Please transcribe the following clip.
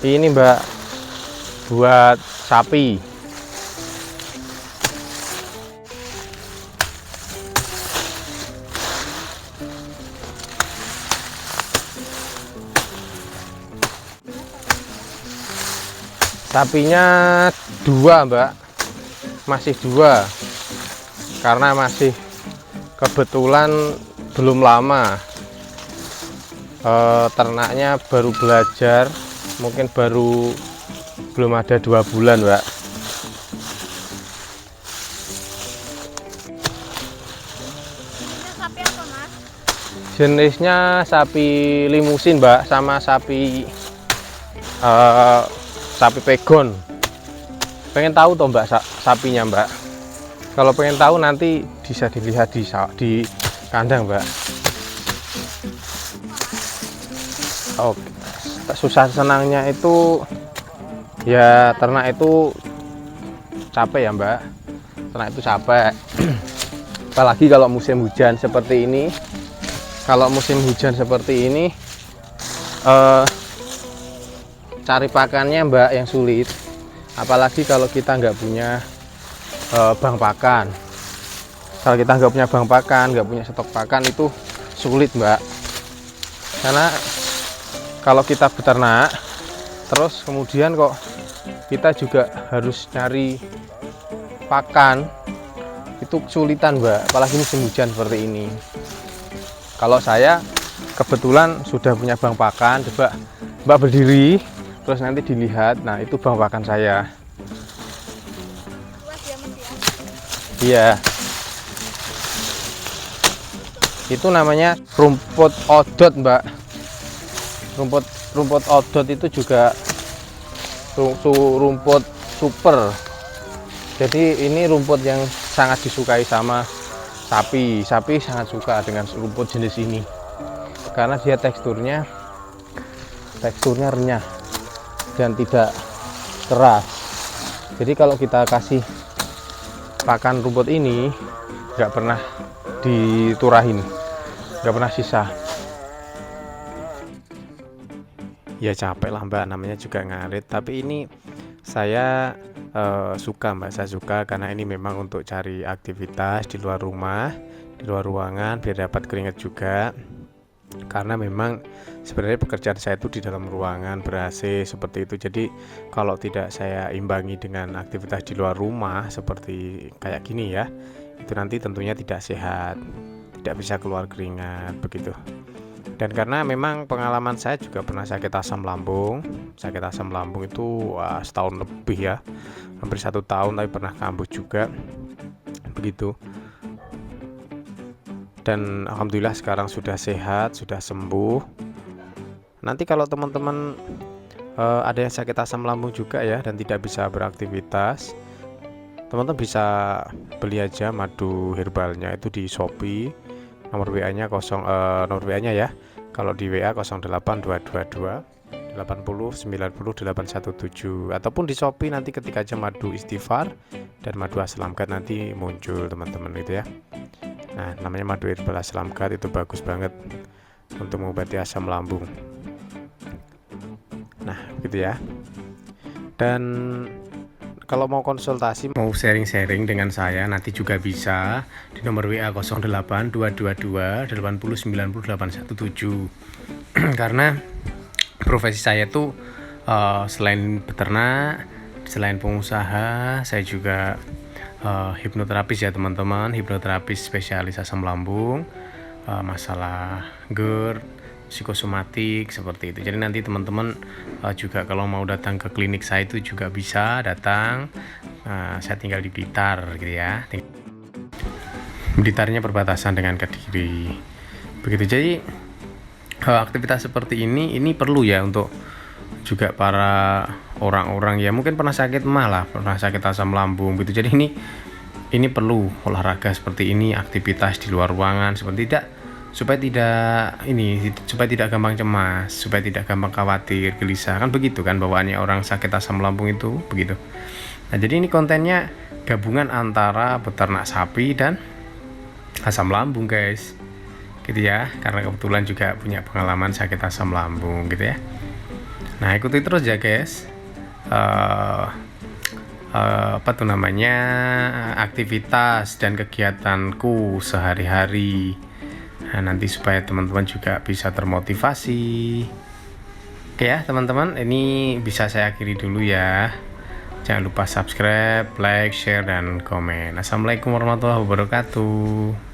Ini Mbak, buat sapi. Sapinya 2 Mbak, masih 2 karena masih kebetulan belum lama, ternaknya baru belajar, mungkin baru belum ada 2 bulan Mbak. Sapi apa Mas? Jenisnya sapi limusin Mbak, sama sapi sapi pegon. Pengen tahu toh Mbak sapinya Mbak? Kalau pengen tahu nanti bisa dilihat di kandang Mbak. Oke. Susah senangnya itu ya, ternak itu capek ya Mbak. Ternak itu capek. Apalagi kalau musim hujan seperti ini. Kalau musim hujan seperti ini, cari pakannya Mbak yang sulit. Apalagi kalau kita nggak punya bank pakan. Kalau kita nggak punya bank pakan, nggak punya stok pakan, itu sulit Mbak. Karena kalau kita beternak, terus kemudian kok kita juga harus nyari pakan, itu kesulitan Mbak. Apalagi musim hujan seperti ini. Kalau saya kebetulan sudah punya bank pakan, coba Mbak berdiri, terus nanti dilihat. Nah, itu bank pakan saya. Luas ya Mas ya? Iya. Itu namanya rumput odot Mbak. Rumput odot itu juga rumput super. Jadi ini rumput yang sangat disukai sama sapi. Sapi sangat suka dengan rumput jenis ini karena dia teksturnya renyah dan tidak keras. Jadi kalau kita kasih pakan rumput ini nggak pernah diturahin, nggak pernah sisa. Ya capek lah Mbak, namanya juga ngarit. Tapi ini saya suka Mbak, saya suka karena ini memang untuk cari aktivitas di luar rumah, di luar ruangan, biar dapat keringat juga. Karena memang sebenarnya pekerjaan saya itu di dalam ruangan ber-AC seperti itu. Jadi kalau tidak saya imbangi dengan aktivitas di luar rumah seperti kayak gini ya, itu nanti tentunya tidak sehat, tidak bisa keluar keringat begitu. Dan karena memang pengalaman saya juga pernah sakit asam lambung itu setahun lebih ya, hampir 1 tahun, tapi pernah kambuh juga begitu. Dan alhamdulillah sekarang sudah sehat, sudah sembuh. Nanti kalau teman-teman ada yang sakit asam lambung juga ya dan tidak bisa beraktivitas, teman-teman bisa beli aja madu herbalnya itu di Shopee. Nomor WA-nya nomor WA-nya ya. Kalau di WA 08222 80 90 817, ataupun di Shopee nanti ketik aja madu istighfar dan madu aslamkat, nanti muncul teman-teman gitu ya. Nah, namanya madu herbal aslamkat, itu bagus banget untuk mengobati asam lambung. Nah, gitu ya. Dan kalau mau konsultasi, mau sharing-sharing dengan saya, nanti juga bisa di nomor WA 08222 80 90 817. Karena profesi saya tuh selain peternak, selain pengusaha, saya juga hipnoterapis ya teman-teman, hipnoterapis spesialis asam lambung, masalah GERD, psikosomatik seperti itu. Jadi nanti teman-teman juga kalau mau datang ke klinik saya itu juga bisa datang. Saya tinggal di Blitar gitu ya. Blitarnya perbatasan dengan Kediri. Begitu. Jadi aktivitas seperti ini perlu ya untuk juga para orang-orang ya mungkin pernah sakit emah lah, pernah sakit asam lambung gitu. Jadi ini perlu olahraga seperti ini, aktivitas di luar ruangan seperti supaya tidak gampang cemas, supaya tidak gampang khawatir, gelisah, kan begitu kan bawaannya orang sakit asam lambung itu begitu. Nah, jadi ini kontennya gabungan antara peternak sapi dan asam lambung guys, gitu ya, karena kebetulan juga punya pengalaman sakit asam lambung gitu ya. Nah, ikuti terus ya guys, eh, apa tuh namanya, aktivitas dan kegiatanku sehari-hari. Nah, nanti supaya teman-teman juga bisa termotivasi. Oke ya teman-teman, ini bisa saya akhiri dulu ya. Jangan lupa subscribe, like, share, dan komen. Assalamualaikum warahmatullahi wabarakatuh.